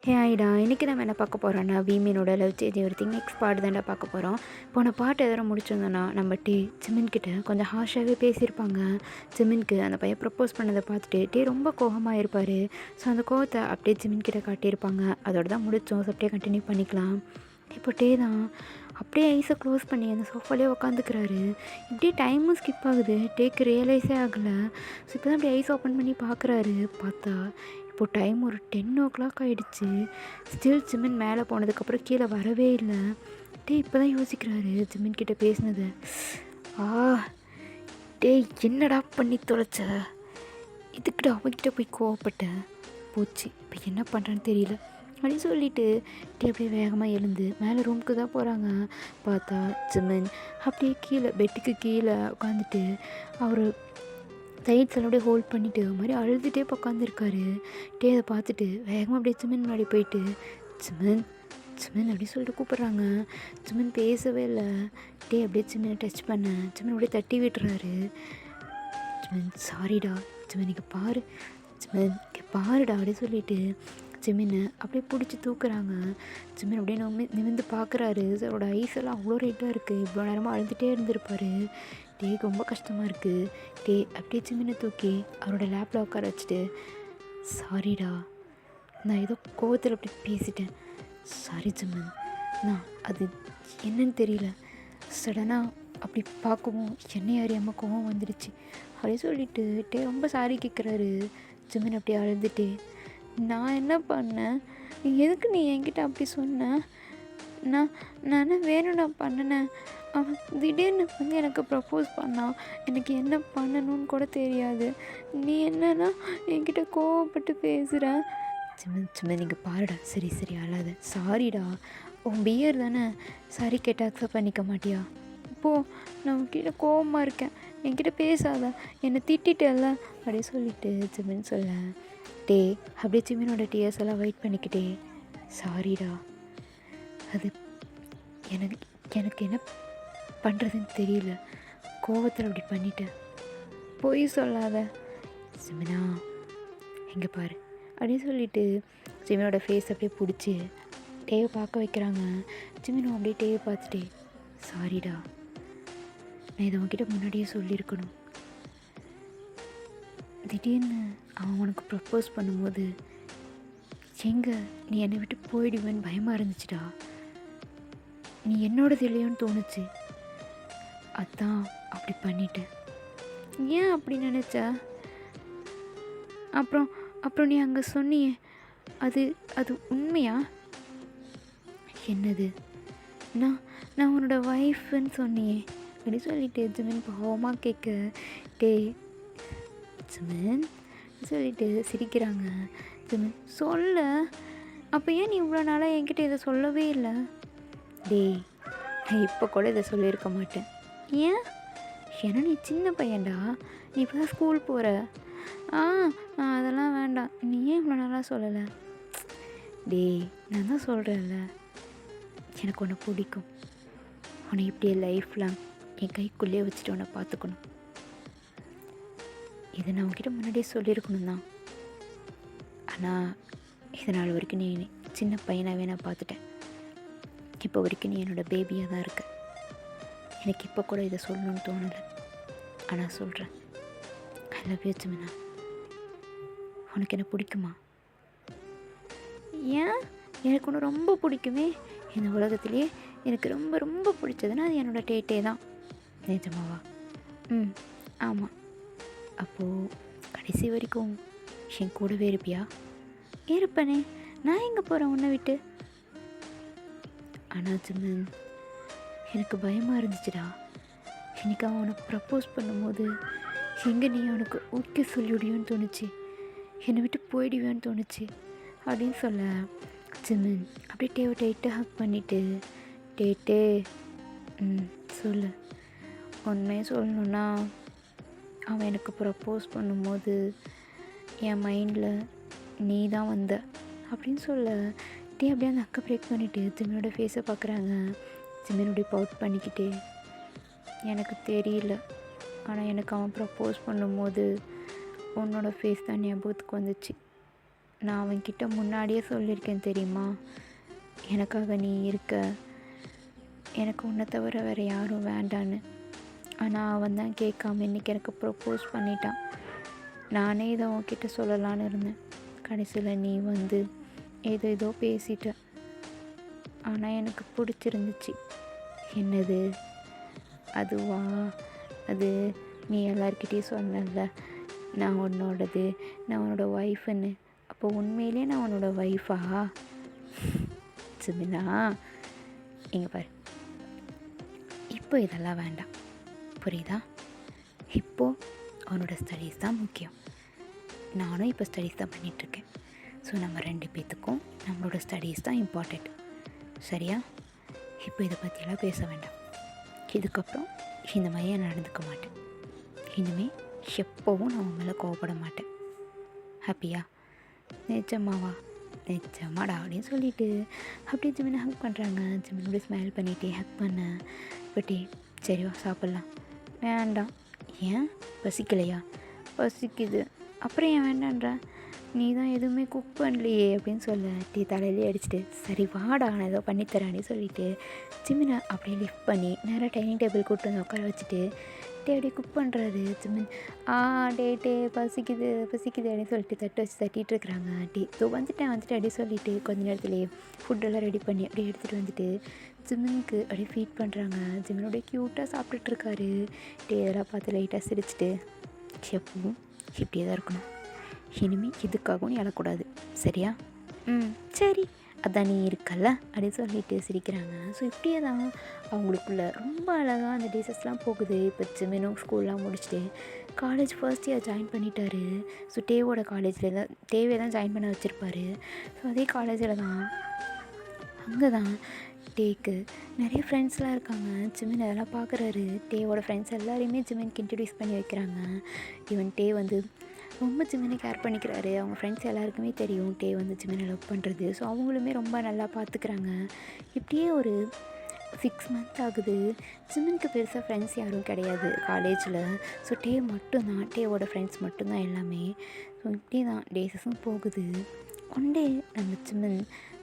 ஹே ஆயிடா இன்றைக்கி நம்ம என்ன பார்க்க போகிறோன்னா வீமீனோட லவ் சேஞ்ச் எவ்ரிதிங் நெக்ஸ்ட் பாட்டு தாண்டா பார்க்க போகிறோம். போன பாட்டு எதனா முடிச்சிருந்தோன்னா நம்ம ஜிமின்கிட்ட கொஞ்சம் ஹார்ஷாகவே பேசியிருப்பாங்க. ஜிமின்க்கு அந்த பையன் ப்ரப்போஸ் பண்ணதை பார்த்துட்டு ரொம்ப கோபமாக இருப்பார். ஸோ அந்த கோவத்தை அப்படியே ஜிமின்கிட்ட காட்டியிருப்பாங்க. அதோட தான் முடித்தோம். ஸோ அப்படியே கண்டினியூ பண்ணிக்கலாம். இப்போ தான் அப்படியே ஐஸை க்ளோஸ் பண்ணி அந்த சோஃபாலே உக்காந்துக்கிறாரு. இப்படியே டைமும் ஸ்கிப் ஆகுது. டேக்கு ரியலைஸே ஆகலை. ஸோ இப்போ தான் அப்படியே ஐஸ் ஓப்பன் பண்ணி பார்க்குறாரு. பார்த்தா இப்போது டைம் ஒரு 10 o'clock ஆகிடுச்சு. ஸ்டில் ஜிமின் மேலே போனதுக்கப்புறம் கீழே வரவே இல்லை. இப்போ தான் யோசிக்கிறாரு ஜிமின் கிட்டே பேசினது. என்னடா பண்ணி தொலைச்ச, இதுக்கிட்ட அவகிட்ட போய் கோவப்பட்டேன். போச்சு, இப்போ என்ன பண்ணுறேன்னு தெரியல அப்படின்னு சொல்லிட்டு அப்படியே வேகமாக எழுந்து மேலே ரூமுக்கு தான் போகிறாங்க. பார்த்தா ஜிமின் அப்படியே கீழே பெட்டுக்கு கீழே உட்காந்துட்டு அவர் சைட்ஸ் அப்படியே ஹோல்ட் பண்ணிவிட்டு ஒரு மாதிரி அழுதுகிட்டே உட்காந்துருக்காரு. அதை பார்த்துட்டு வேகமாக அப்படியே ஜிமின் முன்னாடி போயிட்டு ஜிமின் ஜிமின் அப்படின்னு சொல்லிட்டு கூப்பிட்றாங்க. ஜிமின் பேசவே இல்லை. அப்படியே ஜிமினை டச் பண்ண ஜிமின் அப்படியே தட்டி விட்டுறாரு. ஜிமின் சாரிடா, ஜிமின் இங்கே பாரு, ஜிமின் இங்கே பாருடா அப்படின்னு சொல்லிட்டு ஜிமினை அப்படியே பிடிச்சி தூக்குறாங்க. ஜிமின் அப்படியே நிமிர்ந்து பார்க்குறாரு. அவரோட ஐஸ் எல்லாம் அவ்வளோ ரெட்டாக இருக்குது. இவ்வளோ நேரமாக அழுதுகிட்டே இருந்திருப்பார். ரொம்ப கஷ்டமாக இருக்குது. அப்படியே ஜிமினை தூக்கி அவரோட லேப்பில் உட்கார வச்சுட்டு சாரிடா, நான் ஏதோ கோவத்தில் அப்படி பேசிட்டேன், சாரி ஜிமின், நான் அது என்னன்னு தெரியல, சடனாக அப்படி பார்க்கவும் என்னை அறியாமல் கோவம் வந்துடுச்சு அப்படின்னு சொல்லிட்டு ரொம்ப சாரி கேட்குறாரு. ஜிமின் அப்படியே அழுதுட்டு நான் என்ன பண்ணேன், எதுக்கு நீ என்கிட்ட அப்படி சொன்ன, நான் வேணும் நான் பண்ணினேன், அவன் திடீர்னு எனக்கு ப்ரப்போஸ் பண்ணான், எனக்கு என்ன பண்ணணும்னு கூட தெரியாது, நீ என்னன்னா என்கிட்ட கோவப்பட்டு பேசுகிற. சும்மா நீங்கள் பாருடா, சரி அழாத, சாரிடா, உன் பியர் தானே, சாரி கேட்டால் அக்செப்ட் பண்ணிக்க மாட்டியா, இப்போது நான் உன்கிட்ட கோவமாக இருக்கேன், என்கிட்ட பேசாத, என்னை திட்டல அப்படியே சொல்லிட்டு ஜிமின் சொல்ல அப்படியே ஜிமினோட டியர்ஸ் எல்லாம் வெயிட் பண்ணிக்கிட்டே சாரிடா, அது எனக்கு என்ன பண்ணுறதுன்னு தெரியல, கோவத்தில் அப்படி பண்ணிட்டேன், பொய் சொல்லாத ஜிமினா, எங்கே பாரு அப்படின்னு சொல்லிட்டு ஜிமினோட ஃபேஸ் அப்படியே பிடிச்சி பார்க்க வைக்கிறாங்க. ஜிமினும் அப்படியே பார்த்துட்டே சாரிடா, நான் இதை உன்கிட்ட முன்னாடியே சொல்லியிருக்கணும், திடீர்னு அவன் உனக்கு ப்ரப்போஸ் பண்ணும்போது எங்கே நீ என்னை விட்டு போயிடுவேன்னு பயமாக இருந்துச்சுடா, நீ என்னோடது இல்லையோன்னு தோணுச்சு, அதான் அப்படி பண்ணிட்டேன். ஏன் அப்படி நினச்ச? அப்புறம் நீ அங்கே சொன்னியே, அது உண்மையா? என்னது? நான் உன்னோட ஒய்ஃப்னு சொன்னியே அப்படி சொல்லிட்டு ஜிமின் பாவமாக கேட்க ஜிமின் சொல்லிட்டு சிரிக்கிறாங்க. ஜிமின் சொல்ல, அப்போ ஏன் நீ இவ்வளோ நாளாக என்கிட்ட இதை சொல்லவே இல்லை? நான் இப்போ கூட இதை சொல்லியிருக்க மாட்டேன். ஏன்? ஏன்னா நீ சின்ன பையன்டா, நீ இப்போ தான் ஸ்கூல் போகிற. அதெல்லாம் வேண்டாம், நீ ஏன் இவ்வளோ நாளாக சொல்லலை? நான் தான் சொல்கிறேன்ல, எனக்கு உன்னை பிடிக்கும், உன்னை இப்படியே லைஃப்லாம் என் கைக்குள்ளேயே வச்சுட்டு உன்னை பார்த்துக்கணும், இதை நான் உன்கிட்ட முன்னாடியே சொல்லியிருக்கணும் தான். ஆனால் இதனால் வரைக்கும் நீ சின்ன பையனாகவே நான் பார்த்துட்டேன். இப்போ வரைக்கும் நீ என்னோடய பேபியாக தான் இருக்க. எனக்கு இப்போ கூட இதை சொல்லணும்னு தோணலை, ஆனால் சொல்கிறேன், ஐ லவ் யூ ஜிமினா. உனக்கு என்ன பிடிக்குமா? ஏன்? எனக்கு ஒன்று ரொம்ப பிடிக்குமே, இந்த உலகத்துலேயே எனக்கு ரொம்ப ரொம்ப பிடிச்சதுன்னா அது என்னோடய தான். நிஜமாவா? ஆமாம். அப்போது கடைசி வரைக்கும் என் கூடவே இருப்பியா? இருப்பனே, நான் எங்கே போகிறேன் உன்னை விட்டு? ஆனால் ஜிமின், எனக்கு பயமாக இருந்துச்சுடா, இன்னைக்கு அவன் உனக்கு ப்ரப்போஸ் பண்ணும்போது எங்கே நீ அவனுக்கு ஓகே சொல்லிவிடுவேன்னு தோணுச்சு, என்னை விட்டு போயிடுவேன்னு தோணுச்சு அப்படின்னு சொல்ல ஜிமின் அப்படியே டைட்டாக ஹக் பண்ணிவிட்டு சொல்லு, உண்மையை சொல்லணுன்னா அவன் எனக்கு ப்ரப்போஸ் பண்ணும்போது என் மைண்டில் நீ தான் வந்த அப்படின்னு சொல்ல அப்படியே அந்த அக்கை பிரேக் பண்ணிவிட்டு ஜிமினோட ஃபேஸை பார்க்குறாங்க. ஜிமினோடைய பவுட் பண்ணிக்கிட்டு எனக்கு தெரியல, ஆனால் எனக்கு அவன் ப்ரப்போஸ் பண்ணும்போது உன்னோட ஃபேஸ் தான் ஞாபகத்துக்கு வந்துச்சு, நான் அவன்கிட்ட முன்னாடியே சொல்லியிருக்கேன் தெரியுமா, எனக்காக நீ இருக்க, எனக்கு உன்னை தவிர வேறு யாரும் வேண்டான்னு. ஆனால் அவன் தான் கேட்காம இன்றைக்கி எனக்கு ப்ரப்போஸ் பண்ணிட்டான். நானே இதை உன்கிட்ட சொல்லலான்னு இருந்தேன். கடைசியில் நீ வந்து ஏதோ பேசிட்ட. ஆனால் எனக்கு பிடிச்சிருந்துச்சு. என்னது அதுவா? அது நீ எல்லார்கிட்டேயும் சொன்னல நான் உன்னோடது, நான் உன்னோட ஒய்ஃபுன்னு. அப்போ உண்மையிலே நான் உன்னோட ஒய்ஃபா? ஜிமினா இங்கே பாரு, இப்போ இதெல்லாம் வேண்டாம், புரியுதா? இப்போது அவனோட ஸ்டடீஸ் தான் முக்கியம். நானும் இப்போ ஸ்டடீஸ் தான் பண்ணிகிட்ருக்கேன். ஸோ நம்ம 2 பேர்த்துக்கும் நம்மளோட ஸ்டடீஸ் தான் இம்பார்ட்டண்ட், சரியா? இப்போ இதை பற்றியெல்லாம் பேச வேண்டாம். இதுக்கப்புறம் இந்த மாதிரியே நடந்துக்க மாட்டேன். இனிமேல் எப்போவும் நான் உன் மேலே கோவப்பட மாட்டேன். ஹாப்பியா? நிஜமாவா? நிஜமாடா அப்படின்னு சொல்லிவிட்டு அப்படியே ஜிமினை ஹக் பண்ணுறாங்க. ஜிமினோட ஸ்மைல் பண்ணிகிட்டே ஹக் பண்ண பட்டி, சரிவா சாப்பிட்லாம். வேண்டாம். ஏன்? பசிக்கலையா? பசிக்குது. அப்புறம் ஏன் வேண்டான்ற? நீ தான் எதுவுமே குக் பண்ணலையே அப்படின்னு சொல்ல டீ தலையிலே அடிச்சுட்டு, சரி வாடா நான் ஏதோ பண்ணித்தரேன்னு சொல்லிவிட்டு ஜிமினை அப்படியே லிஃப்ட் பண்ணி நேராக டைனிங் டேபிள் கூப்பிட்டு வந்து உட்கார வச்சுட்டு அப்படியே குக் பண்ணுறாரு ஜிமின். டே பசிக்குது அப்படின்னு சொல்லிட்டு தட்டு வச்சு தட்டிகிட்டு இருக்கிறாங்க. வந்துட்டேன் அப்படின்னு சொல்லிவிட்டு கொஞ்ச நேரத்துலேயே ஃபுட்டெல்லாம் ரெடி பண்ணி அப்படியே எடுத்துகிட்டு வந்துட்டு ஜிமினுக்கு அப்படியே ஃபீட் பண்ணுறாங்க. ஜிமினோடைய க்யூட்டாக சாப்பிட்டுட்ருக்காரு. இதெல்லாம் பார்த்து லைட்டாக சிரிச்சிட்டு, எப்பவும் இப்படியே தான் இருக்கணும், இனிமேல் இதுக்காகவும் நீ அழக்கூடாது, சரியா? சரி, அதான் நீ இருக்கல்ல அப்படின்னு சொல்லிட்டு சிரிக்கிறாங்க. ஸோ இப்படியே தான் அவங்களுக்குள்ள ரொம்ப அழகாக அந்த டேஸஸ்லாம் போகுது. இப்போ ஜிமினும் ஸ்கூல்லாம் முடிச்சுட்டு காலேஜ் ஃபர்ஸ்ட் இயர் ஜாயின் பண்ணிட்டாரு. ஸோ டேவோட காலேஜில் தான் டேவே தான் ஜாயின் பண்ண வச்சுருப்பாரு. ஸோ அதே காலேஜில் தான் அங்கே தான் டேக்கு நிறைய ஃப்ரெண்ட்ஸ்லாம் இருக்காங்க. ஜிமின் அதெல்லாம் பார்க்குறாரு. டேவோட ஃப்ரெண்ட்ஸ் எல்லாரையுமே ஜிமினுக்கு இன்ட்ரடியூஸ் பண்ணி வைக்கிறாங்க. ஈவன் டே வந்து ரொம்ப ஜிமினை கேர் பண்ணிக்கிறாரு. அவங்க ஃப்ரெண்ட்ஸ் எல்லாருக்குமே தெரியும் டே வந்து ஜிமினை லவ் பண்ணுறது. ஸோ அவங்களுமே ரொம்ப நல்லா பார்த்துக்கிறாங்க. இப்படியே ஒரு 6 மந்த் ஆகுது. ஜிமினுக்கு பெருசாக ஃப்ரெண்ட்ஸ் யாரும் கிடையாது காலேஜில். ஸோ டே மட்டும்தான், டேவோட ஃப்ரெண்ட்ஸ் மட்டும்தான் எல்லாமே. ஸோ இப்படி தான் டேஸஸும் போகுது. ஒன் டே நம்ம ஜிமின்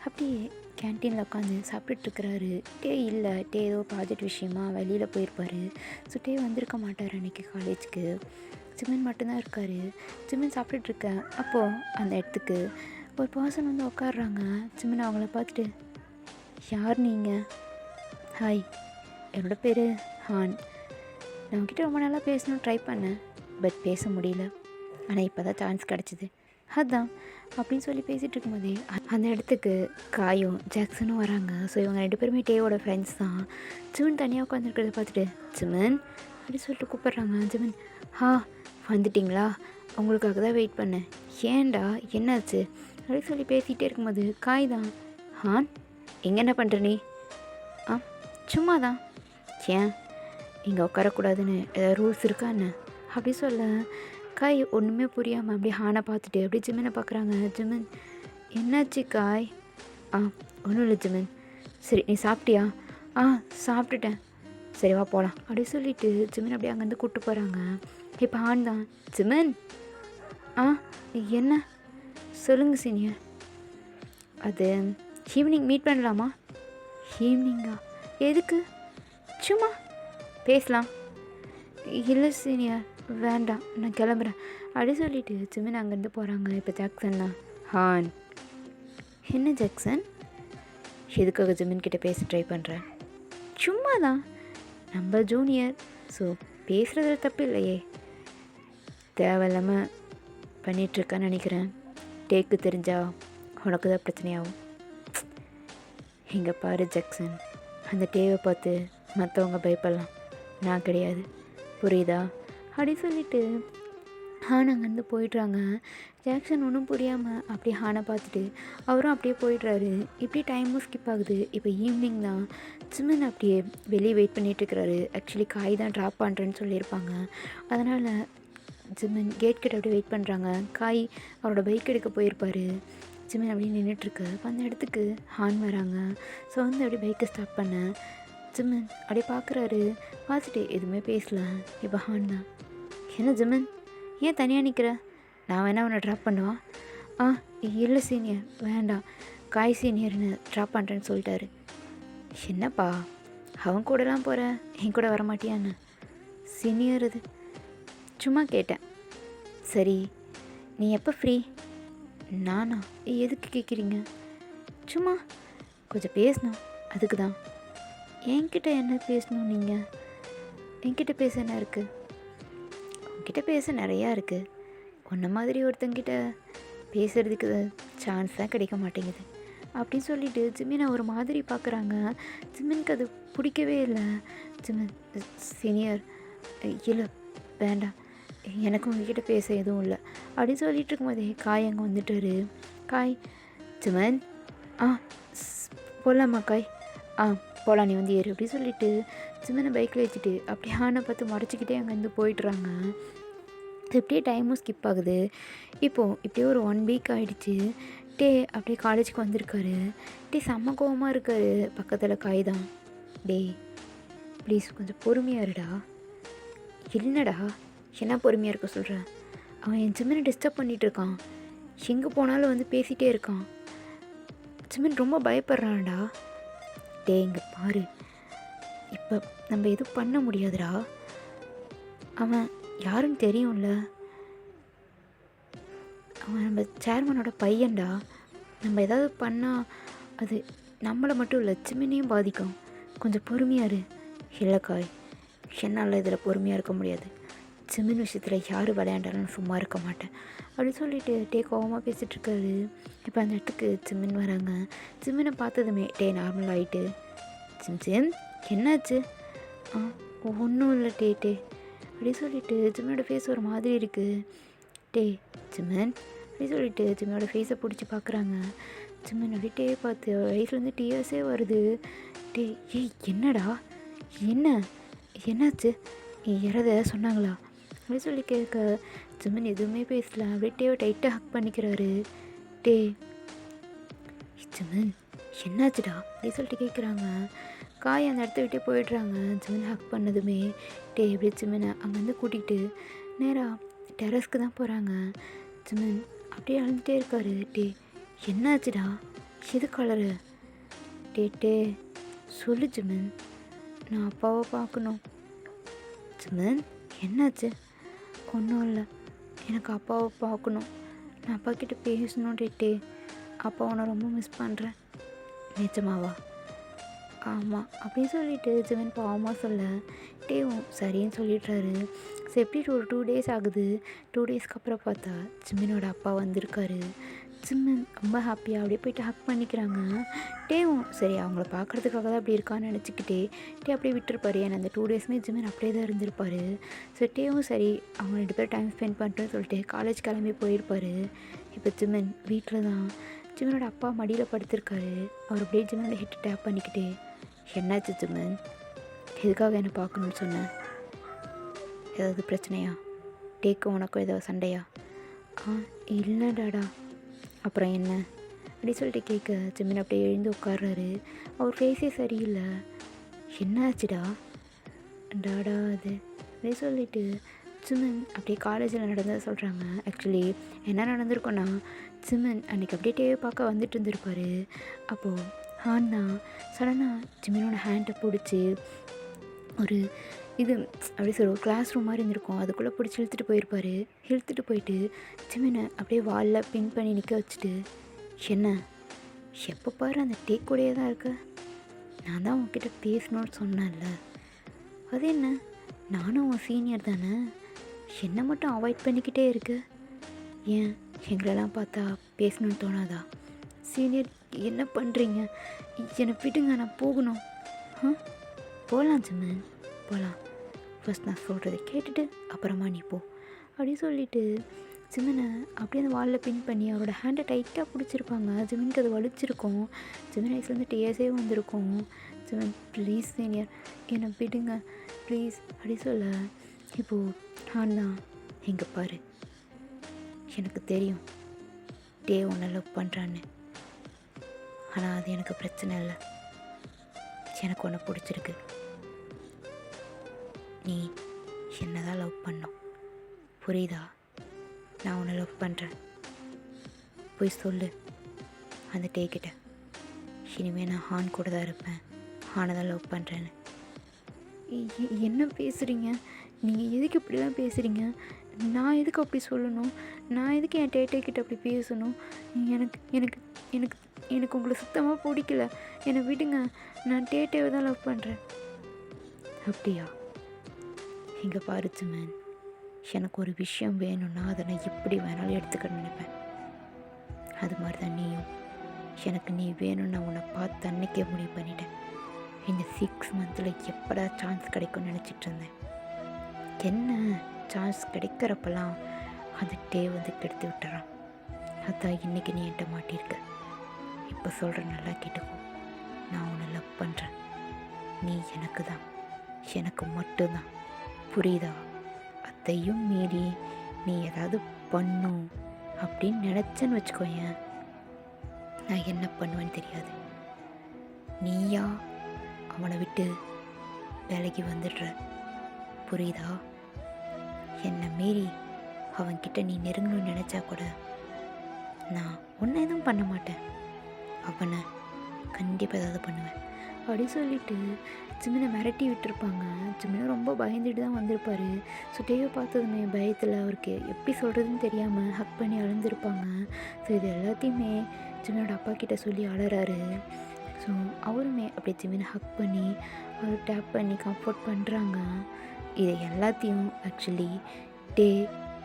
அப்படியே கேன்டீனில் உட்காந்து சாப்பிட்டுட்ருக்கிறாரு. டே இல்லை, டே ஏதோ ப்ராஜெக்ட் விஷயமா வெளியில் போயிருப்பார். ஸோ டே வந்திருக்க மாட்டார் அன்றைக்கி காலேஜுக்கு. ஜிமின் மட்டும்தான் இருக்கார். ஜிமின் சாப்பிட்டுட்ருக்கேன். அப்போது அந்த இடத்துக்கு ஒரு பர்சன் வந்து உட்காடுறாங்க. ஜிமின் அவங்கள பார்த்துட்டு, யார் நீங்கள்? ஹாய், என்னோடய பேர் ஹான். நான் உங்ககிட்ட ரொம்ப நாளாக பேசணும்னு ட்ரை பண்ணேன், பட் பேச முடியல. ஆனால் இப்போ தான் சான்ஸ் கிடச்சிது, அதுதான் அப்படின்னு சொல்லி பேசிகிட்டு இருக்கும்போதே அந்த இடத்துக்கு காயும் ஜாக்சனும் வராங்க. ஸோ இவங்க 2 பேருமே டேவோட ஃப்ரெண்ட்ஸ் தான். ஜிமின் தனியாக உட்காந்துருக்கிறத பார்த்துட்டு, ஜிமின் அப்படின்னு சொல்லிட்டு கூப்பிட்றாங்க. ஜிமின், வந்துட்டிங்களா? உங்களுக்காக தான் வெயிட் பண்ணேன். ஏன்டா என்னாச்சு அப்படின்னு சொல்லி பேசிகிட்டே இருக்கும்போது காய் தான், ஹான் எங்கே என்ன பண்ணுற நீ? சும்மா தான். ஏன் இங்கே உட்காரக்கூடாதுன்னு ஏதாவது ரூல்ஸ் இருக்கான்னு அப்படி சொல்ல காய் ஒன்றுமே புரியாமல் அப்படியே ஹானை பார்த்துட்டு அப்படியே ஜிமினை பார்க்குறாங்க. ஜிமின், என்னாச்சு காய்? ஒன்றும் இல்லை ஜிமின். சரி நீ சாப்பிட்டியா? சாப்பிட்டுட்டேன். சரி வா போகலாம் அப்படி சொல்லிவிட்டு ஜிமின் அப்படியே அங்கேருந்து கூப்பிட்டு போகிறாங்க. இப்போ ஹான் தான், ஜிமின் என்ன சொல்லுங்கள் சீனியர். அது ஈவினிங் மீட் பண்ணலாமா? ஈவினிங்கா? எதுக்கு? சும்மா பேசலாம். இல்லை சீனியர், வேண்டாம், நான் கிளம்புறேன் அப்படி சொல்லிவிட்டு ஜிமின் அங்கேருந்து போகிறாங்க. இப்போ ஜாக்சன் தான், ஹான். என்ன ஜாக்சன், எதுக்காக ஜிமின் கிட்டே பேச ட்ரை பண்ணுறேன்? சும்மா தான், நம்ம ஜூனியர், ஸோ பேசுகிறதுல தப்பு இல்லையே. தேவையில்லாமல் பண்ணிகிட்ருக்கான்னு நினைக்கிறேன். டேக்கு தெரிஞ்சா உனக்கு தான் பிரச்சனையாகும். இங்கே பாரு ஜாக்சன், அந்த டேவை பார்த்து மற்றவங்க பயப்படலாம், நான் கிடையாது, புரியுதா அப்படி சொல்லிவிட்டு ஹான் அங்கேருந்து போயிடுறாங்க. ஜாக்சன் ஒன்றும் புரியாமல் அப்படியே ஹானை பார்த்துட்டு அவரும் அப்படியே போயிடுறாரு. இப்படி டைமும் ஸ்கிப் ஆகுது. இப்போ ஈவினிங் தான். ஜிமின் அப்படியே வெளியே வெயிட் பண்ணிகிட்ருக்கிறாரு. ஆக்சுவலி காய் தான் ட்ராப் பண்ணுறேன்னு சொல்லியிருப்பாங்க. அதனால் ஜிமின் கேட் கிட்ட அப்படியே வெயிட் பண்ணுறாங்க. காய் அவரோட பைக் எடுக்க போயிருப்பார். ஜிமின் அப்படியே நின்றுட்டுருக்கு. அந்த இடத்துக்கு ஹான் வராங்க. ஸோ வந்து அப்படியே பைக்கை ஸ்டார்ட் பண்ண ஜிமின் அப்படியே பார்க்குறாரு. பார்த்துட்டு எதுவுமே பேசல. இப்போ ஹான் தான், என்ன ஜிமின் ஏன் தனியாக நிற்கிற? நான் வேணா அவனை ட்ராப் பண்ணுவா? ஆ இல்லை சீனியர் வேண்டாம், காய் சீனியர்னு ட்ராப் பண்ணுறேன்னு சொல்லிட்டாரு. என்னப்பா அவன் கூடலாம் போகிறேன், என் கூட வரமாட்டியான்னு? சீனியர் இது, சும்மா கேட்டேன். சரி நீ எப்போ ஃப்ரீ? நானா? எதுக்கு கேட்குறீங்க? சும்மா கொஞ்சம் பேசணும், அதுக்கு தான். என்கிட்ட என்ன பேசணும்? நீங்கள் என்கிட்ட பேச என்ன இருக்குது? உங்ககிட்ட பேச நிறையா இருக்குது. உன்ன மாதிரி ஒருத்தங்கிட்ட பேசுகிறதுக்கு சான்ஸ் தான் கிடைக்க மாட்டேங்குது அப்படின்னு சொல்லிட்டு ஜிமினை ஒரு மாதிரி பார்க்குறாங்க. ஜிமினுக்கு அது பிடிக்கவே இல்லை. ஜிமின் சீனியர் இல்லை வேண்டாம், எனக்கு உங்ககிட்ட பேச எதுவும் இல்லை அப்படின்னு சொல்லிட்டு இருக்கும்போதே காய் அங்கே வந்துட்டாரு. காய் ஜிமன் போகலாமா காய்? போகலாம், நீ வந்து ஏறு அப்படின்னு சொல்லிட்டு ஜிமனை பைக்கில் வச்சுட்டு அப்படியே ஆனை பார்த்து முறைச்சிக்கிட்டே அங்கேருந்து போயிட்டுறாங்க. இப்படியே டைமும் ஸ்கிப் ஆகுது. இப்போது இப்படியே ஒரு 1 வீக் ஆகிடுச்சு. டே அப்படியே காலேஜுக்கு வந்திருக்காரு. டே செம்ம கோவமாக இருக்காரு. பக்கத்தில் காய் தான். டே ப்ளீஸ் கொஞ்சம் பொறுமையாக இருடா. என்னடா என்ன பொறுமையாக இருக்க சொல்கிறேன்? அவன் என் ஜிம்மனை டிஸ்டர்ப் பண்ணிகிட்ருக்கான். எங்கே போனாலும் வந்து பேசிகிட்டே இருக்கான். ஜிம்மன் ரொம்ப பயப்படுறான்டா. டே இங்கே பாரு, இப்போ நம்ம எதுவும் பண்ண முடியாதுடா. அவன் யாருன்னு தெரியும்ல, அவன் நம்ம சேர்மனோட பையன்டா. நம்ம ஏதாவது பண்ணால் அது நம்மளை மட்டும் இல்லை ஜிமினையும் பாதிக்கும். கொஞ்சம் பொறுமையாக இரு. இல்லை காய், என்னால் இதில் பொறுமையாக இருக்க முடியாது. ஜிமின் விஷயத்தில் யார் விளையாண்டாலும் சும்மா இருக்க மாட்டேன் அப்படின்னு சொல்லிட்டு டே கோவமாக பேசிகிட்ருக்காரு. இப்போ அந்த இடத்துக்கு ஜிமின் வராங்க. ஜிமினை பார்த்ததுமே டே நார்மல் ஆகிட்டு, ஜிம் என்னாச்சு? ஒன்றும் இல்லை டே அப்படி சொல்லிட்டு ஜிம்மனோட ஃபேஸ் ஒரு மாதிரி இருக்குது. டே ஜிம்மன் அப்படி சொல்லிட்டு ஜிம்மனோட ஃபேஸை பிடிச்சி பார்க்குறாங்க. ஜிம்மன் அப்படி டே பார்த்து வயசுலேருந்து டிஎஸே வருது. டே ஏய் என்னடா, என்னாச்சு? யாராவது சொன்னாங்களா அப்படி சொல்லி கேட்க ஜிம்மன் எதுவுமே பேசல. அப்படியே டேவை டைட்டாக ஹக் பண்ணிக்கிறாரு. டே ஜிம்மன் என்னாச்சுடா அப்படி சொல்லிட்டு கேட்குறாங்க. காய் அந்த இடத்த விட்டே போயிடுறாங்க. ஜிம்மன் ஹக் பண்ணதுமே டே எப்படி ஜிம்மனை அங்கேருந்து கூட்டிகிட்டு நேராக டெரஸ்க்கு தான் போகிறாங்க. ஜிம்மன் அப்படியே அழுந்துகிட்டே இருக்காரு. டே என்னாச்சுடா, எது கலரு? டே சொல்லு ஜிம்மன், நான் அப்பாவை பார்க்கணும். ஜிம்மன் என்னாச்சு? ஒன்றும் இல்லை, எனக்கு அப்பாவை பார்க்கணும், நான் அப்பா கிட்டே பேசணும். டே அப்பா உன்னை ரொம்ப மிஸ் பண்ணுறேன். நிஜமாவா? ஆமாம் அப்படின்னு சொல்லிட்டு ஜிம்மன் பாவமாக சொல்ல டேவும் சரின்னு சொல்லிடுறாரு. ஸோ எப்படி ஒரு 2 டேஸ் ஆகுது. 2 டேஸ்க்கு அப்புறம் பார்த்தா ஜிம்மனோட அப்பா வந்திருக்காரு. ஜிம்மன் ரொம்ப ஹாப்பியாக அப்படியே போய்ட்டு ஹக் பண்ணிக்கிறாங்க. டேவும் சரி அவங்கள பார்க்குறதுக்காக தான் அப்படி இருக்கான்னு நினச்சிக்கிட்டே டே அப்படியே விட்டுருப்பாரு. ஏன்னா அந்த 2 டேஸுமே ஜிம்மன் அப்படியே தான் இருந்திருப்பார். ஸோ டேவும் சரி அவங்க 2 பேரும் டைம் ஸ்பெண்ட் பண்ணிட்டேன்னு சொல்லிட்டு காலேஜ் கிளம்பி போயிருப்பார். இப்போ ஜிம்மன் வீட்டில் தான் ஜிம்மனோட அப்பா மடியில் படுத்திருக்காரு. அவர் அப்படியே ஜிம்மனோட ஹிட் டேப் பண்ணிக்கிட்டே, என்னாச்சு ஜிம்மன், எதுக்காக என்னை பார்க்கணுன்னு சொன்னேன்? ஏதாவது பிரச்சனையா? டேக்கும் உனக்கும் ஏதாவது சண்டையா? இல்லை டாடா. அப்புறம் என்ன அப்படி சொல்லிட்டு கேட்க ஜிம்மன் அப்படியே எழுந்து உட்கார்றாரு. அவர் ஃபேஸே சரியில்லை. என்னாச்சுடா? டாடா அது அப்படி சொல்லிட்டு ஜிம்மன் அப்படியே காலேஜில் நடந்ததை சொல்கிறாங்க. ஆக்சுவலி என்ன நடந்திருக்கோன்னா ஜிம்மன் அன்றைக்கி அப்படியே டேவை பார்க்க வந்துட்டு இருந்திருப்பார். அப்போது ஹான் தான் சடனாக ஜிம்மனோட ஹேண்டை பிடிச்சி ஒரு இது அப்படி சொல்ல ஒரு கிளாஸ் ரூம் மாதிரி இருந்திருக்கும், அதுக்குள்ளே பிடிச்சி இழுத்துட்டு போயிருப்பார். இழுத்துட்டு போயிட்டு ஜிம்மனை அப்படியே வாலில் பின் பண்ணி நிற்க வச்சுட்டு, என்ன எப்போ பாரு அந்த டேக் கூடயே தான் இருக்க, நான் தான் உங்ககிட்ட பேசணும்னு சொன்னேன்ல, அது என்ன நானும் உன் சீனியர் தானே, என்னை மட்டும் அவாய்ட் பண்ணிக்கிட்டே இருக்கு, ஏன் எங்களெல்லாம் பார்த்தா பேசணும்னு தோணாதா? சீனியர் என்ன பண்ணுறீங்க, என்னை விடுங்க, நான் போகணும். போகலாம் ஜிம்மன் போகலாம், ஃபஸ்ட் நான் சொல்கிறத கேட்டுட்டு அப்புறமா நீ போ அப்படின்னு சொல்லிட்டு ஜிம்மனை அப்படியே அந்த வாலில் பின் பண்ணி அவரோட ஹேண்டை டைட்டாக பிடிச்சிருப்பாங்க. ஜிம்மனுக்கு அது வலிச்சிருக்கும். ஜிம்மன் வயசுலேருந்து டேஸே வந்திருக்கும். ஜிம்மன் ப்ளீஸ் சீனியர் என்னை விடுங்க ப்ளீஸ் அப்படி சொல்ல, இப்போது நான் தான் எங்கே பாரு, எனக்கு தெரியும் டே உன்னை லவ் பண்ணுறான்னு, ஆனால் அது எனக்கு பிரச்சனை இல்லை, எனக்கு ஒன்று பிடிச்சிருக்கு, நீ என்ன தான் லவ் பண்ணோம் புரியுதா? நான் உன்னை லவ் பண்ணுறேன், போய் சொல்லு அந்த டேக்கிட்ட, இனிமேல் நான் ஹான் கூட தான் இருப்பேன், ஹானை தான் லவ் பண்ணுறேன்னு. என்ன பேசுகிறீங்க நீங்கள்? எதுக்கு இப்படிலாம் பேசுகிறீங்க? நான் எதுக்கு அப்படி சொல்லணும்? நான் எதுக்கு என் டேக்கிட்ட அப்படி பேசணும்? எனக்கு எனக்கு எனக்கு எனக்கு உங்களை சுத்தமாக பிடிக்கல, என்னை விடுங்க, நான் டேட்டேவை தான் லவ் பண்ணுறேன். அப்படியா? இங்கே பாருச்சு மேன், எனக்கு ஒரு விஷயம் வேணும்னா அதை நான் எப்படி வேணாலும் எடுத்துக்க நினைப்பேன். அது மாதிரி தான் நீயும். எனக்கு நீ வேணும்னு நான் உன்னை பார்த்து அன்னைக்கே முடிவு பண்ணிட்டேன். இந்த 6 மந்தில் எப்படா சான்ஸ் கிடைக்கும்னு நினச்சிட்டு இருந்தேன். என்ன சான்ஸ் கிடைக்கிறப்பெல்லாம் அந்த டே வந்து கெடுத்து விட்டுறான். அதான் இன்றைக்கி நீ என்கிட்ட மாட்டியிருக்க. இப்போ சொல்கிற நல்லா கேட்டுக்கோ, நான் உன்னை லவ் பண்ணுறேன். நீ எனக்கு தான், எனக்கு மட்டும்தான், புரியுதா? அதையும் மீறி நீ ஏதாவது பண்ணும் அப்படின்னு நினச்சேன்னு வச்சுக்கோயேன், நான் என்ன பண்ணுவேன்னு தெரியாது. நீயா அவனை விட்டு வேலைக்கு வந்துடுற, புரியுதா? என்னை மீறி அவன்கிட்ட நீ நெருங்கணும்னு நினச்சா கூட நான் ஒன்றை எதுவும் பண்ண மாட்டேன், அவனை கண்டிப்பாக ஏதாவது பண்ணுவேன் அப்படி சொல்லிட்டு ஜிமினை மிரட்டி விட்டுருப்பாங்க. ஜிமினை ரொம்ப பயந்துட்டு தான் வந்திருப்பார். ஸோ டேவை பார்த்ததுமே பயத்தில் அவருக்கு எப்படி சொல்கிறதுன்னு தெரியாமல் ஹக் பண்ணி அழுந்திருப்பாங்க. ஸோ இது எல்லாத்தையுமே ஜிமினோட அப்பா கிட்ட சொல்லி அழறாரு. ஸோ அவருமே அப்படி ஜிமினை ஹக் பண்ணி அவர் டேப் பண்ணி கம்ஃபர்ட் பண்ணுறாங்க. இது எல்லாத்தையும் ஆக்சுவலி டே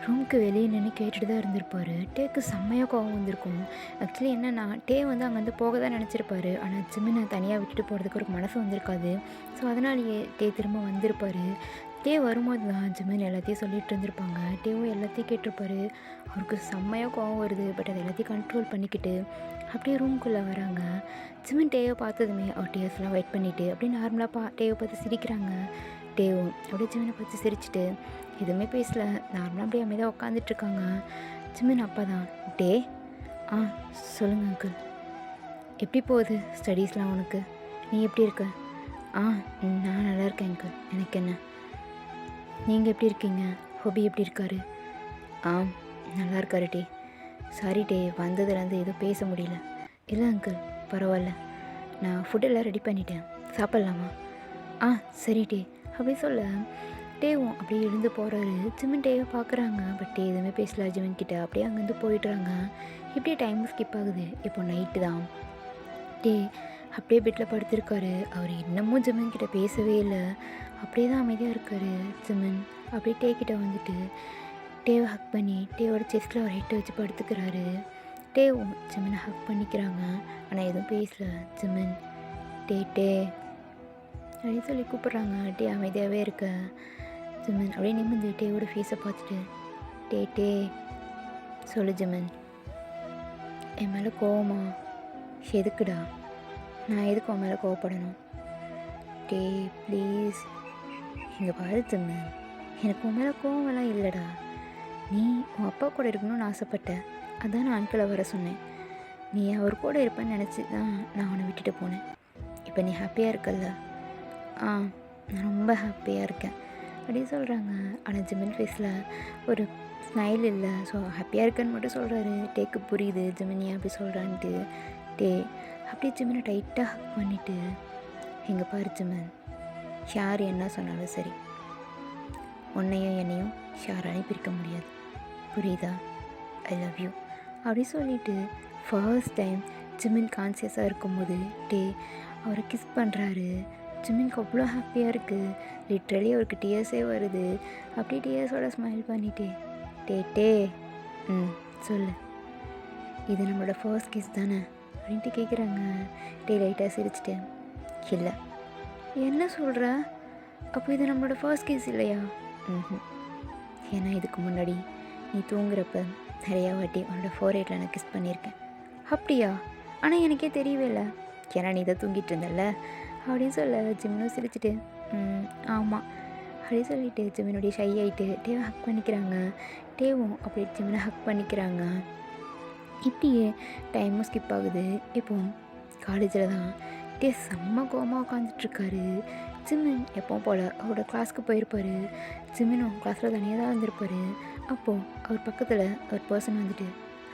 ரூமுக்கு வெளியே நின்று கேட்டுட்டு தான் இருந்திருப்பார். டேக்கு செம்மையாக கோவம் வந்திருக்கும். ஆக்சுவலி என்னென்னா டே வந்து அங்கேருந்து போக தான் நினச்சிருப்பாரு. ஆனால் ஜிமினை தனியாக விட்டுட்டு போகிறதுக்கு ஒரு மனசு வந்திருக்காது. ஸோ அதனாலேயே டே திரும்ப வந்திருப்பார். டே வரும்போது தான் ஜிமின் எல்லாத்தையும் சொல்லிட்டு இருந்திருப்பாங்க. டேவும் எல்லாத்தையும் கேட்டிருப்பாரு. அவருக்கு செம்மையாக கோவம் வருது. பட் அதை எல்லாத்தையும் கண்ட்ரோல் பண்ணிக்கிட்டு அப்படியே ரூம்குள்ளே வராங்க. ஜிமின் டேவை பார்த்ததுமே அவர் டேஸ்லாம் வெயிட் பண்ணிவிட்டு அப்படியே நார்மலாக டேவை பார்த்து சிரிக்கிறாங்க. டேவும் அப்படியே ஜிமினை பார்த்து சிரிச்சுட்டு எதுவுமே பேசல, நார்மலாக அப்படியே அமைதியாக உட்காந்துட்ருக்காங்க. ஜிமின் அப்பா தான், டே சொல்லுங்கள் அங்கிள், எப்படி போகுது ஸ்டடீஸ்லாம் உனக்கு? நீ எப்படி இருக்க? நான் நல்லா இருக்கேன் அங்கிள், எனக்கு என்ன, நீங்கள் எப்படி இருக்கீங்க? ஹோபி எப்படி இருக்காரு? நல்லா இருக்காரு டே. சாரி டே, வந்ததுலேருந்து எதுவும் பேச முடியல. இல்லை அங்கிள் பரவாயில்ல, நான் ஃபுட்டெல்லாம் ரெடி பண்ணிட்டேன், சாப்பிட்லாமா? சரி டே அப்படி சொல்ல டேவும் அப்படியே எழுந்து போகிறாரு. ஜிமின் டேவை பார்க்குறாங்க. பட் டே எதுவுமே பேசல ஜிமின் கிட்ட. அப்படியே அங்கேருந்து போயிடுறாங்க. இப்படியே டைம் ஸ்கிப் ஆகுது. இப்போ நைட்டு தான். டே அப்படியே பெட்டில் படுத்திருக்காரு. அவர் இன்னமும் ஜிமின் கிட்ட பேசவே இல்லை. அப்படியே தான் அமைதியாக இருக்கார் ஜிமின். அப்படியே டே கிட்ட வந்துட்டு டேவை ஹக் பண்ணி டேவோட செஸ்ட்டில் அவர் ஹெட்டை வச்சு படுத்துக்கிறாரு. டேவும் ஜிமினை ஹக் பண்ணிக்கிறாங்க. ஆனால் எதுவும் பேசல ஜிமின். டே டே அப்படின்னு சொல்லி கூப்பிட்றாங்க. டே அமைதியாகவே இருக்க. ஜிமின் அப்படியே நிமிர்ந்து டேவோட ஃபேஸை பார்த்துட்டு டே டே சொல்லு ஜிமின், என் மேலே கோவமா? எதுக்குடா? நான் எதுக்கு உன் மேலே கோவப்படணும்? டே ப்ளீஸ், இங்கே பாரு ஜிமின், எனக்கு உன் மேலே கோவமெல்லாம் இல்லைடா. நீ உன் அப்பா கூட இருக்கணும்னு ஆசைப்பட்ட, அதான் நான் அன்கிளை வர சொன்னேன். நீ அவர் கூட இருப்பேன்னு நினச்சி தான் நான் அவனை விட்டுட்டு போனேன். இப்போ நீ ஹாப்பியாக இருக்கல்ல? நான் ரொம்ப ஹாப்பியாக இருக்கேன் அப்படின்னு சொல்கிறாங்க. ஆனால் ஜிமின் ஃபேஸில் ஒரு ஸ்மைல் இல்லை. ஸோ ஹாப்பியாக இருக்கேன்னு மட்டும் சொல்கிறாரு. டேக்கு புரியுது ஜிமின் ஏன் அப்படி சொல்கிறான்ட்டு. டே அப்படியே ஜிமினை டைட்டாக ஹக் பண்ணிவிட்டு எங்கே பாரு ஜிமின், யார் என்ன சொன்னாலும் சரி, உன்னையும் என்னையும் யாராலையும் பிரிக்க முடியாது, புரியுதா? ஐ லவ் யூ அப்படி சொல்லிவிட்டு ஃபர்ஸ்ட் டைம் ஜிமின் கான்சியஸாக இருக்கும்போது டே அவரை கிஸ் பண்ணுறாரு. ஜிமினுக்கு அவ்வளோ ஹாப்பியாக இருக்குது. லிட்ரலி அவருக்கு டியர்ஸே வருது. அப்படியே டியர்ஸோட ஸ்மைல் பண்ணிட்டே டே டே சொல்லு, இது நம்மளோட ஃபர்ஸ்ட் கிஸ் தானே அப்படின்ட்டு கேட்குறாங்க. டே லைட்டாக சிரிச்சிட்டு இல்லை. என்ன சொல்கிற? அப்போ இது நம்மளோட ஃபர்ஸ்ட் கிஸ் இல்லையா? ஏன்னா இதுக்கு முன்னாடி நீ தூங்குறப்ப நிறையா வாட்டி உன்னோட ஃபோர்ஹெட்டில் நான் கிஸ் பண்ணியிருக்கேன். அப்படியா? ஆனால் எனக்கே தெரியவே இல்லை, ஏன்னா நீ தான் தூங்கிட்டு இருந்தல்ல அப்படின்னு சொல்ல ஜிமினும் சிரிச்சிட்டு ஆமாம் அப்படின்னு சொல்லிட்டு ஜிமினுடைய ஷை ஆகிட்டு டேவை ஹக் பண்ணிக்கிறாங்க. டேவும் அப்படி ஜிமினை ஹக் பண்ணிக்கிறாங்க. இப்படியே டைமும் ஸ்கிப் ஆகுது. இப்போ காலேஜில் தான் டே செம்ம கோவமாக உட்காந்துட்ருக்காரு. ஜிமின் எப்போ போல் அவரோட கிளாஸ்க்கு போயிருப்பார். ஜிமினும் கிளாஸில் தனியாக தான் வந்திருப்பார். அப்போது அவர் பக்கத்தில் ஒரு பர்சன் வந்துட்டு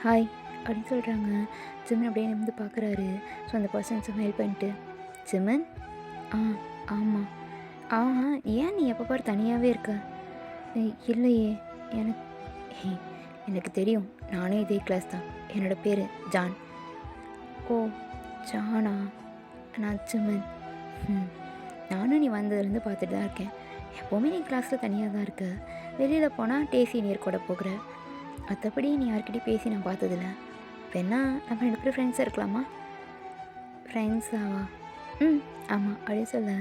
ஹாய் அப்படின்னு சொல்கிறாங்க. ஜிமின் அப்படியே நிமிந்து பார்க்குறாரு. ஸோ அந்த பர்சன் ஸ்மைல் பண்ணிட்டு, ஜிமின், ஆ ஆமாம், ஏன் நீ எப்போ பாரு தனியாகவே இருக்க? இல்லையே, எனக்கு எனக்கு தெரியும், நானே இதே கிளாஸ் தான். என்னோடய பேர் ஜான். ஓ ஜானா, நான் ஜிமின். நானும் நீ வந்ததுலேருந்து பார்த்துட்டு தான் இருக்கேன். எப்போவுமே நீ கிளாஸில் தனியாக தான் இருக்க. வெளியில் போனால் சீனியர் கூட போகிற. மற்றபடி நீ யார்கிட்டையும் பேசி நான் பார்த்ததில்ல. வேணா நம்ம 2 பேரும் ஃப்ரெண்ட்ஸாக இருக்கலாமா? ஃப்ரெண்ட்ஸாவா? ஆமாம் அப்படின்னு சொல்ல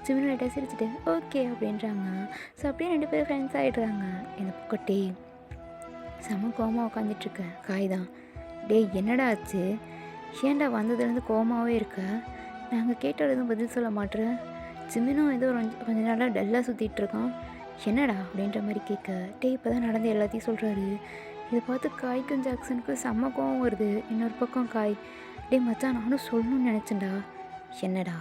ஜிமின் லைட்டாக சிரிச்சிட்டு ஓகே அப்படின்றாங்க. ஸோ அப்படியே 2 பேரும் ஃப்ரெண்ட்ஸ் ஆகிடுறாங்க. இந்த பக்கம் செம கோமாக உட்காந்துட்ருக்க காய் தான். என்னடா ஆச்சு? ஏன்டா வந்ததுலேருந்து கோமாவே இருக்க? நாங்கள் கேட்டால் எதுவும் பதில் சொல்ல மாட்டேற? ஜிமினும் ஏதோ கொஞ்ச நாளாக டல்லாக சுற்றிட்டுருக்கான். என்னடா அப்படின்ற மாதிரி கேட்க இப்போ தான் நடந்து எல்லாத்தையும் சொல்கிறாரு. இதை பார்த்து காய்க்கும் ஜாக்சனுக்கு செம்ம கோவம் வருது. இன்னொரு பக்கம் காய், மச்சான் நானும் சொல்லணும்னு நினச்சேன்டா. என்னடா?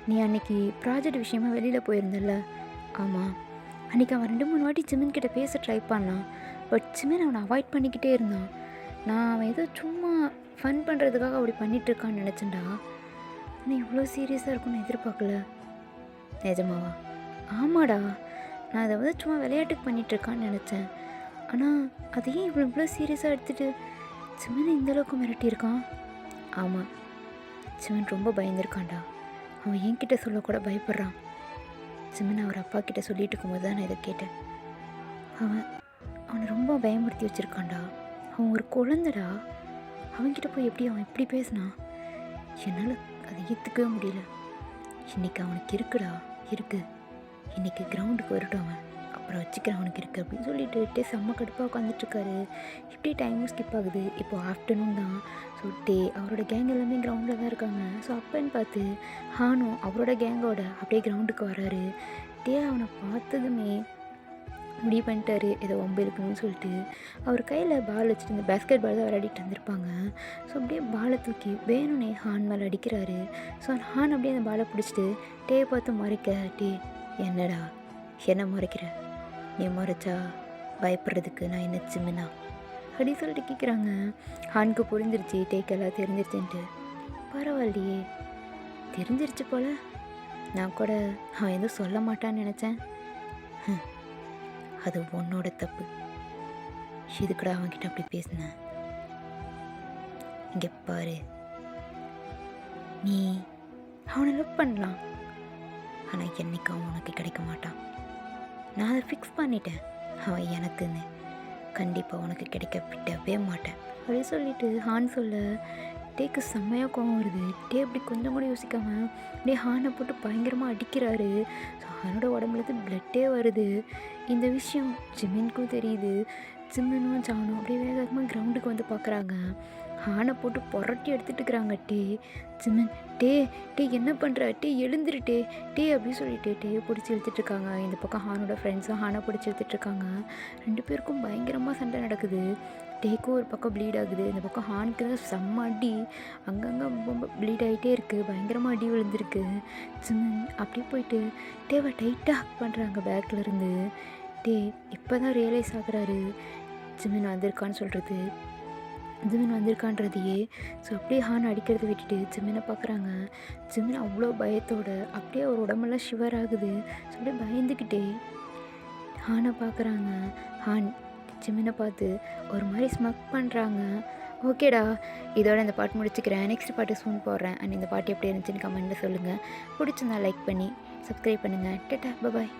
நீ அன்றைக்கி ப்ராஜெக்ட் விஷயமா வெளியில் போயிருந்தல்ல? ஆமாம். அன்றைக்கி அவன் 2-3 வாட்டி ஜிமின் கிட்ட பேச ட்ரை பண்ணான். பட் ஜிமின் அவனை அவாய்ட் பண்ணிக்கிட்டே இருந்தான். நான் அவன் ஏதோ சும்மா ஃபன் பண்ணுறதுக்காக அப்படி பண்ணிகிட்ருக்கான்னு நினச்சேன்டா. ஆனால் இவ்வளோ சீரியஸாக இருக்கும்னு எதிர்பார்க்கல. நிஜமாவா? ஆமாடா, நான் அதை வந்து சும்மா விளையாட்டுக்கு பண்ணிகிட்ருக்கான்னு நினச்சேன். ஆனால் அதையே இவ்வளோ சீரியஸாக எடுத்துகிட்டு ஜிமின் இந்தளவுக்கு மிரட்டியிருக்கான். ஆமாம், ஜிமின் ரொம்ப பயந்துருக்கான்டா. அவன் என்கிட்ட சொல்லக்கூட பயப்படுறான். ஜிமின் அவர் அப்பா கிட்ட சொல்லிட்டு இருக்கும்போது தான் நான் இதை கேட்டேன். அவனை ரொம்ப பயமுறுத்தி வச்சுருக்கான்டா. அவன் ஒரு குழந்தைடா. அவன்கிட்ட போய் எப்படி அவன் இப்படி பேசினான்? என்னால் அதை ஏற்றுக்கவே முடியல. இன்றைக்கி அவனுக்கு இருக்குடா, இருக்குது. இன்றைக்கி கிரவுண்டுக்கு வரட்டும், அவன் அப்புறம் வச்சுக்கிறேன், அவனுக்கு இருக்குது அப்படின்னு சொல்லிட்டு செம்ம கடுப்பாக உட்காந்துட்ருக்காரு. இப்படி டைமும் ஸ்கிப் ஆகுது. இப்போது ஆஃப்டர்நூன் தான். ஸோ அவரோட கேங் எல்லாமே கிரவுண்டில் தான் இருக்காங்க. ஸோ அப்போன்னு பார்த்து ஹானும் அவரோட கேங்கோட அப்படியே கிரவுண்டுக்கு வராரு. அவனை பார்த்ததுமே முடிவு பண்ணிட்டாரு ஏதோ வம்பு இருக்குன்னு சொல்லிட்டு. அவர் கையில் பால் வச்சுட்டு இந்த பேஸ்கெட் பால் தான் விளையாடிட்டு வந்திருப்பாங்க. ஸோ அப்படியே பாலை தூக்கி வேணும்னே ஹான் மேலே அடிக்கிறாரு. ஸோ ஹான் அப்படியே அந்த பாலை பிடிச்சிட்டு பார்த்து மறைக்க, என்னடா என்ன மறைக்கிற? நீ மறைச்சா பயப்படுறதுக்கு நான் என்ன ஜிமினா அப்படி சொல்லிட்டு கேட்குறாங்க. ஹானுக்கு புரிஞ்சிருச்சு எல்லாம் தெரிஞ்சிருச்சுன்ட்டு. பரவாயில்லையே, தெரிஞ்சிருச்சு போல். நான் கூட அவன் எதுவும் சொல்ல மாட்டான்னு நினச்சேன். அது உன்னோட தப்பு. இதுக்கடா அவன்கிட்ட அப்படி பேசினேன். இங்கே பாரு, நீ அவனை லவ் பண்ணலாம், ஆனால் என்னைக்கு அவன் உனக்கு கிடைக்க மாட்டான். நான் அதை ஃபிக்ஸ் பண்ணிட்டேன். அவன் எனக்குன்னு கண்டிப்பாக உனக்கு கிடைக்க விடவே மாட்டேன் அப்படின்னு சொல்லிட்டு ஹான் சொல்ல செம்மையாக கோவம் வருது. அப்படி கொஞ்சம் கூட யோசிக்காமல் ஹானை போட்டு பயங்கரமாக அடிக்கிறாரு. ஸோ ஹானோட உடம்புலேருந்து பிளட்டே வருது. இந்த விஷயம் ஜிமினுக்கும் தெரியுது. ஜிமினும் ஜானும் அப்படியே வேகமாக கிரவுண்டுக்கு வந்து பார்க்குறாங்க. ஹானை போட்டு புரட்டி எடுத்துகிட்டு இருக்கிறாங்க. ஜிமின் என்ன பண்ணுற? எழுந்துருட்டே அப்படின்னு சொல்லிட்டு பிடிச்சி இழுத்துட்ருக்காங்க. இந்த பக்கம் ஹானோட ஃப்ரெண்ட்ஸும் ஹானை பிடிச்சி இழுத்துட்ருக்காங்க. 2 பேருக்கும் பயங்கரமாக சண்டை நடக்குது. டேக்கும் ஒரு பக்கம் ப்ளீட் ஆகுது. இந்த பக்கம் ஹானுக்கு தான் செம்ம அடி. அங்கங்கே ரொம்ப ப்ளீட் ஆகிட்டே இருக்குது. பயங்கரமாக அடி விழுந்திருக்கு. ஜிமின் அப்படி போயிட்டு டேவை டைட்டாக ஹக் பண்ணுறாங்க பேக்லேருந்து. இப்போ தான் ரியலைஸ் ஆகுறாரு ஜிமின் வந்திருக்கான்னு சொல்கிறது. ஜிமின் வந்திருக்கான்றதையே. ஸோ அப்படியே ஹான் அடிக்கிறத விட்டுட்டு ஜிமினை பார்க்குறாங்க. ஜிமின் அவ்வளோ பயத்தோட அப்படியே ஒரு உடம்பெல்லாம் ஷிவர் ஆகுது. ஸோ அப்படியே பயந்துக்கிட்டே ஹானை பார்க்குறாங்க. ஹான் ஜிமினை பார்த்து ஒரு மாதிரி ஸ்மக் பண்ணுறாங்க. ஓகேடா, இதோட இந்த பாட்டு முடிச்சுக்கிறேன். நெக்ஸ்ட் பாட்டு சூன் போடுறேன். அண்ட் இந்த பாட்டு எப்படி இருந்துச்சுன்னு கமெண்ட்டில் சொல்லுங்கள். பிடிச்சிருந்தா லைக் பண்ணி சப்ஸ்கிரைப் பண்ணுங்கள். டாடா, பாய்.